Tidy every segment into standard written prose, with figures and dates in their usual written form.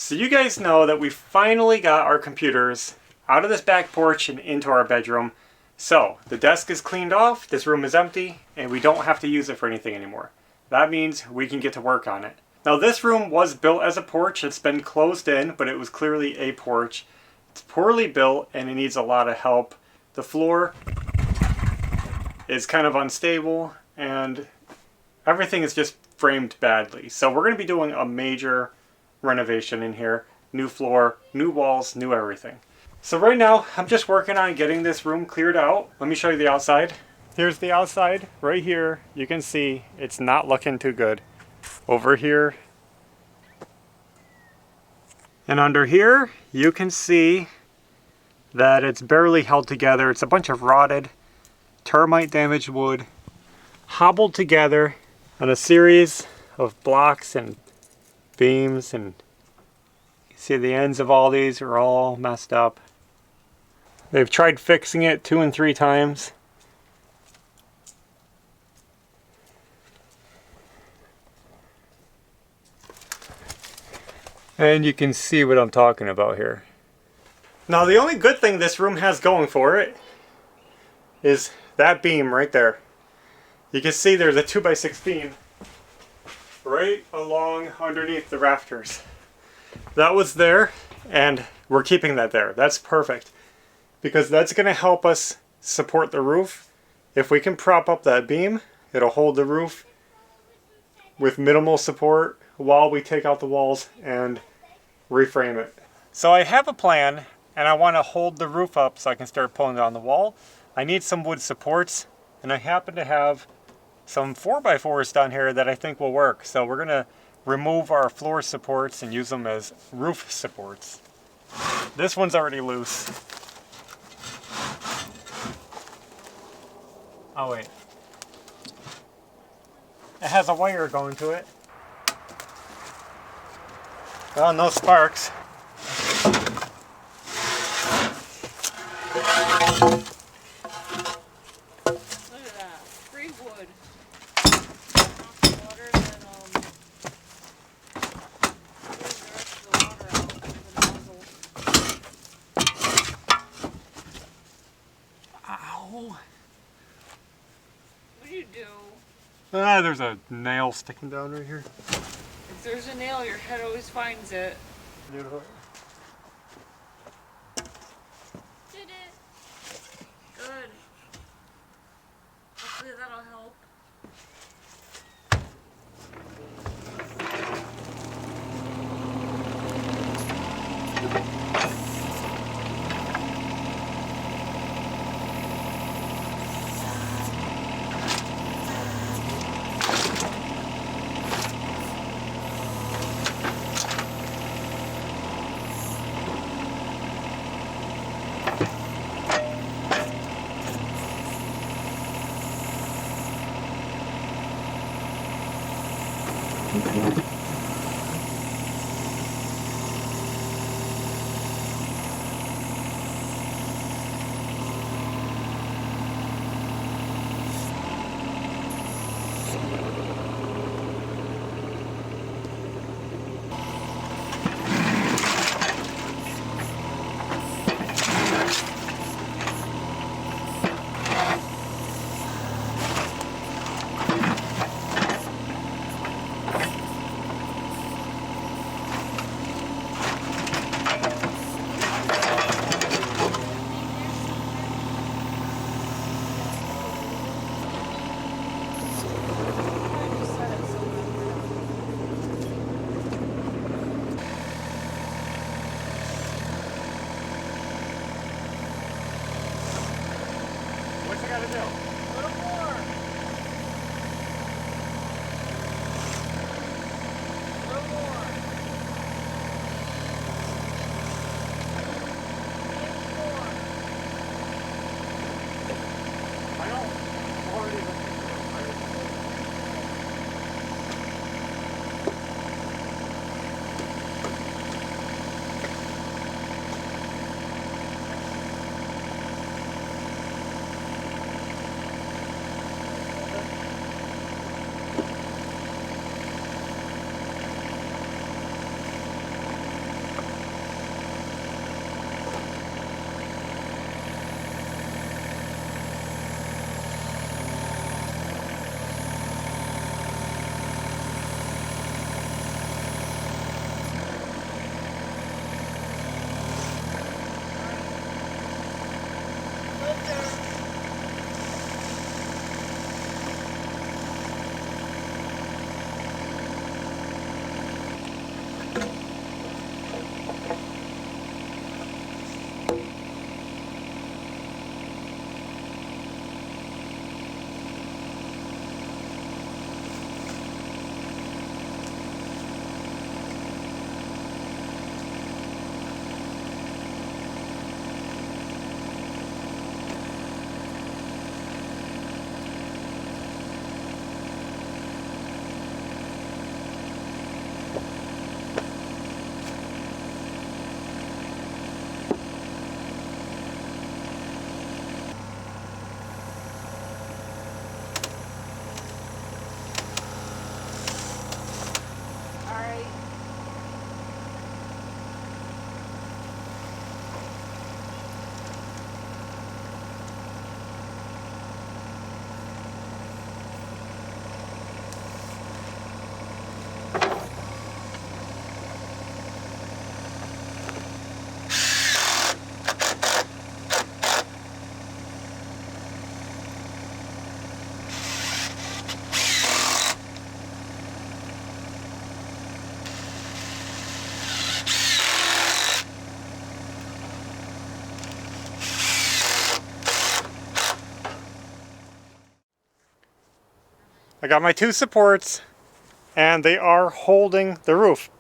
So you guys know that we finally got our computers out of this back porch and into our bedroom. So the desk is cleaned off, this room is empty, and we don't have to use it for anything anymore. That means we can get to work on it. Now this room was built as a porch. It's been closed in, but it was clearly a porch. It's poorly built and it needs a lot of help. The floor is kind of unstable and everything is just framed badly. So we're going to be doing a major renovation in here. New floor, new walls, new everything. So right now I'm just working on getting this room cleared out. Let me show you the outside. Here's the outside right here. You can see it's not looking too good. Over here and under here you can see that it's barely held together. It's a bunch of rotted, termite damaged wood hobbled together on a series of blocks and beams, and you see the ends of all these are all messed up. They've tried fixing it 2 and 3 times. And you can see what I'm talking about here. Now the only good thing this room has going for it is that beam right there. You can see there's a 2x6 beam right along underneath the rafters. That was there and we're keeping that there. That's perfect because that's going to help us support the roof. If we can prop up that beam, it'll hold the roof with minimal support while we take out the walls and reframe it. So I have a plan and I want to hold the roof up so I can start pulling down the wall. I need some wood supports and I happen to have some 4x4s down here that I think will work. So we're going to remove our floor supports and use them as roof supports. This one's already loose. Oh wait. It has a wire going to it. Well, no sparks. Look at that. Free wood. Water, then the rest of the water out of the nozzle. Ow. What do you do? Ah, there's a nail sticking down right here. If there's a nail, your head always finds it. Did it. Good. Hopefully that'll help. What's I gotta do? A little more. A little more. I don't already look I got my 2 supports and they are holding the roof.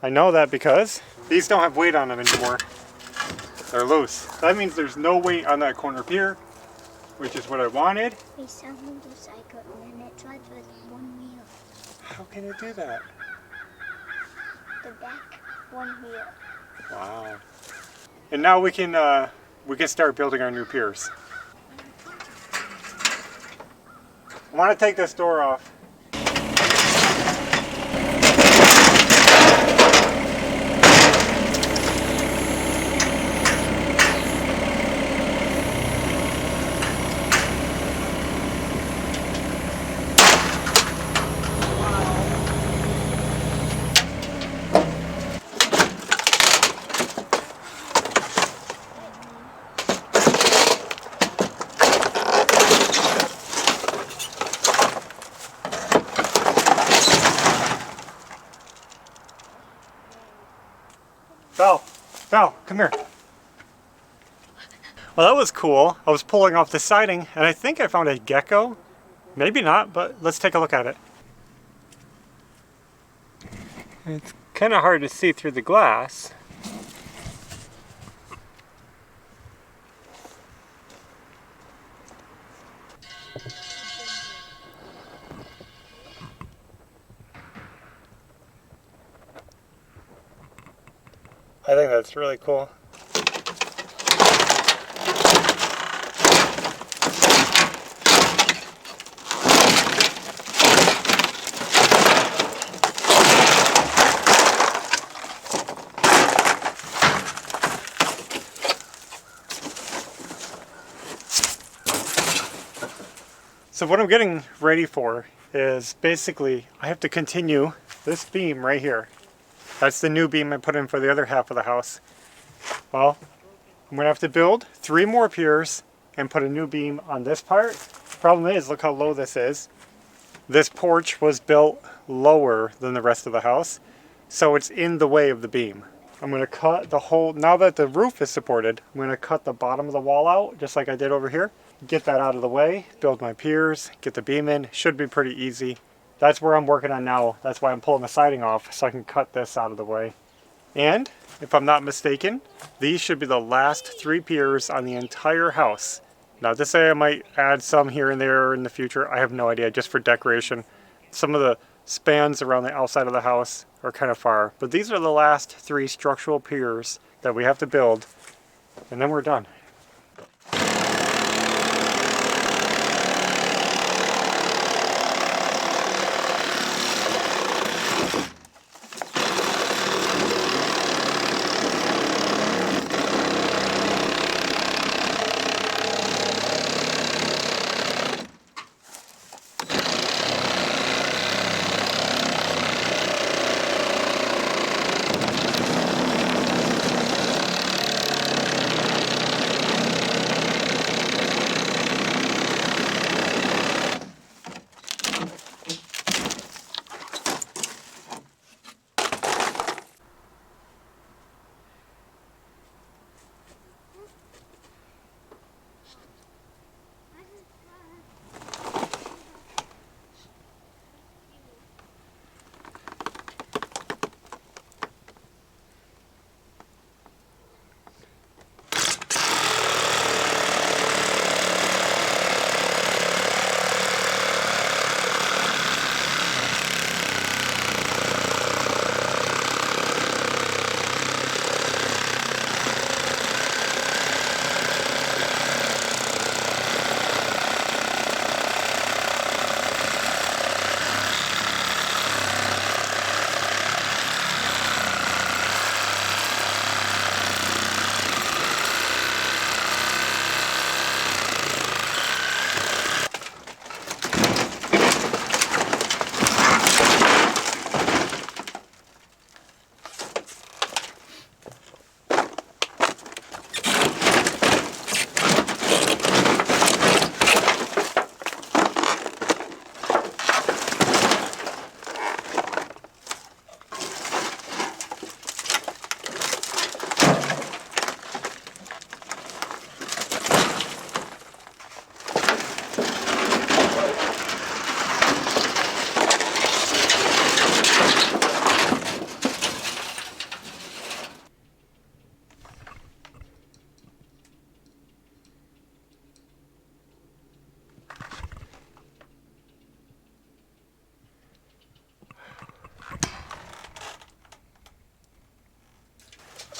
I know that because these don't have weight on them anymore. They're loose. That means there's no weight on that corner pier, which is what I wanted. We sell motorcycle and it's like with 1 wheel. How can it do that? The back 1 wheel. Wow. And now we can start building our new piers. I want to take this door off. Val, come here. Well, that was cool. I was pulling off the siding and I think I found a gecko. Maybe not, but let's take a look at it. It's kind of hard to see through the glass. I think that's really cool. So what I'm getting ready for is basically I have to continue this beam right here. That's the new beam I put in for the other half of the house. Well, I'm going to have to build 3 more piers and put a new beam on this part. Problem is, look how low this is. This porch was built lower than the rest of the house, so it's in the way of the beam. I'm going to cut the whole, now that the roof is supported, I'm going to cut the bottom of the wall out, just like I did over here. Get that out of the way, build my piers, get the beam in. Should be pretty easy. That's where I'm working on now. That's why I'm pulling the siding off, so I can cut this out of the way. And, if I'm not mistaken, these should be the last 3 piers on the entire house. Not to say I might add some here and there in the future. I have no idea, just for decoration. Some of the spans around the outside of the house are kind of far. But these are the last 3 structural piers that we have to build. And then we're done.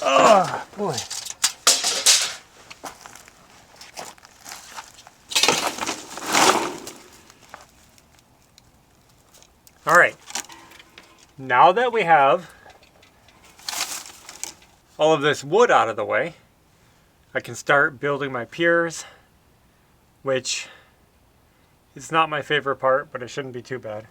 Oh, boy. All right. Now that we have all of this wood out of the way, I can start building my piers, which is not my favorite part, but it shouldn't be too bad.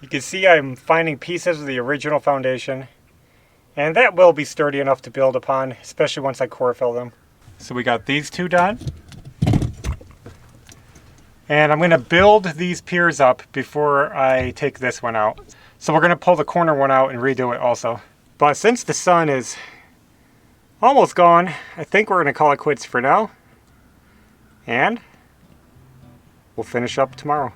You can see I'm finding pieces of the original foundation, and that will be sturdy enough to build upon, especially once I core fill them. So we got these two done. And I'm going to build these piers up before I take this one out. So we're going to pull the corner one out and redo it also. But since the sun is almost gone, I think we're going to call it quits for now. And we'll finish up tomorrow.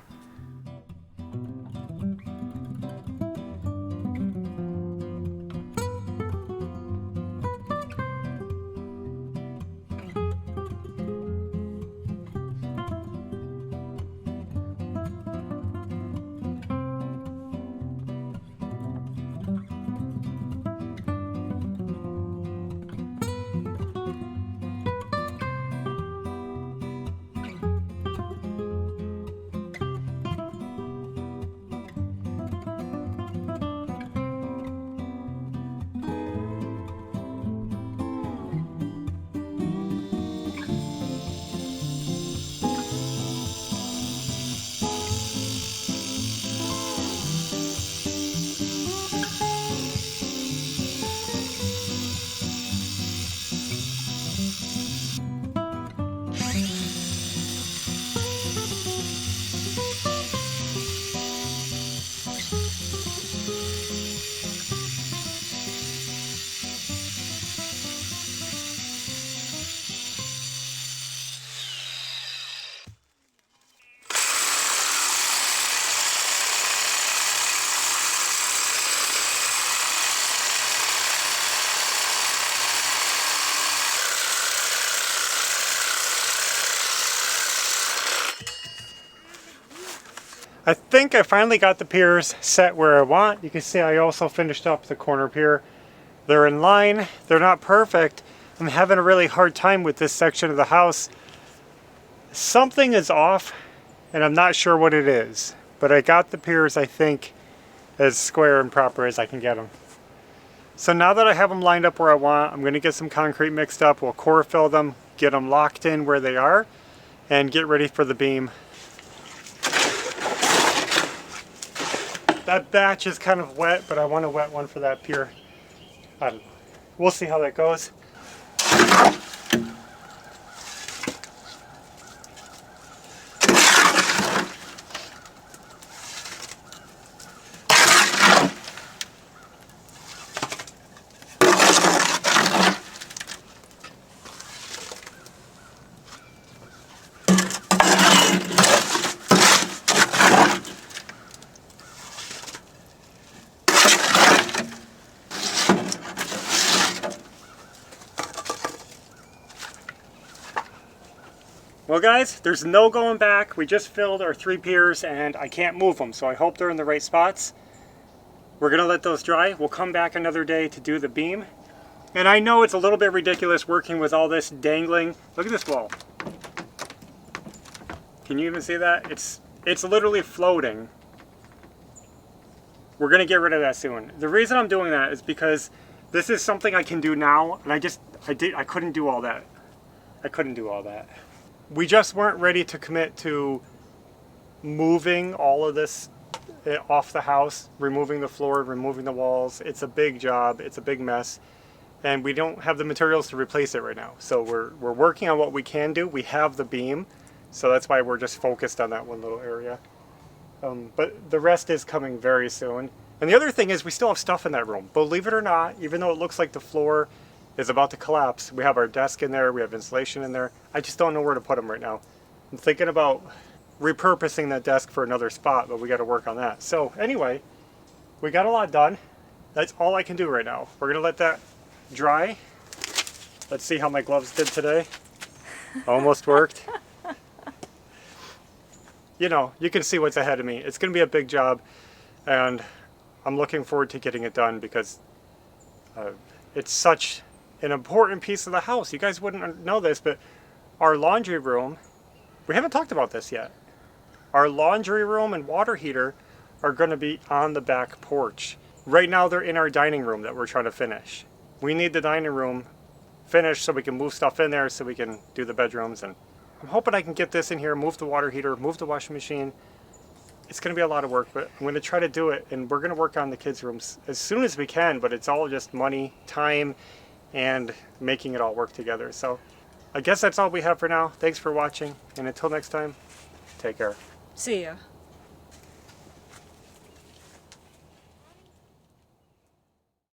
I think I finally got the piers set where I want. You can see I also finished up the corner pier. They're in line. They're not perfect. I'm having a really hard time with this section of the house. Something is off, and I'm not sure what it is. But I got the piers, I think, as square and proper as I can get them. So now that I have them lined up where I want, I'm going to get some concrete mixed up. We'll core fill them, get them locked in where they are, and get ready for the beam. That batch is kind of wet, but I want a wet one for that pier. I don't know. We'll see how that goes. Well guys, there's no going back. We just filled our 3 piers and I can't move them, so I hope they're in the right spots. We're gonna let those dry. We'll come back another day to do the beam. And I know it's a little bit ridiculous working with all this dangling. Look at this wall. Can you even see that? It's literally floating. We're gonna get rid of that soon. The reason I'm doing that is because this is something I can do now, and I couldn't do all that. I couldn't do all that. We just weren't ready to commit to moving all of this off the house, removing the floor, removing the walls. It's a big job, it's a big mess, and we don't have the materials to replace it right now. So we're working on what we can do. We have the beam, so that's why we're just focused on that one little area. But the rest is coming very soon. And the other thing is we still have stuff in that room. Believe it or not, even though it looks like the floor is about to collapse, we have our desk in there, we have insulation in there. I just don't know where to put them right now. I'm thinking about repurposing that desk for another spot, but we got to work on that. So anyway, we got a lot done. That's all I can do right now. We're gonna let that dry. Let's see how my gloves did today. Almost worked. You know, you can see what's ahead of me. It's gonna be a big job, and I'm looking forward to getting it done because it's such an important piece of the house. You guys wouldn't know this, but our laundry room, we haven't talked about this yet. Our laundry room and water heater are going to be on the back porch. Right now they're in our dining room that we're trying to finish. We need the dining room finished so we can move stuff in there so we can do the bedrooms. And I'm hoping I can get this in here, move the water heater, move the washing machine. It's going to be a lot of work, but I'm going to try to do it. And we're going to work on the kids' rooms as soon as we can, but it's all just money, time, and making it all work together. So I guess that's all we have for now. Thanks for watching, and until next time, take care. See ya.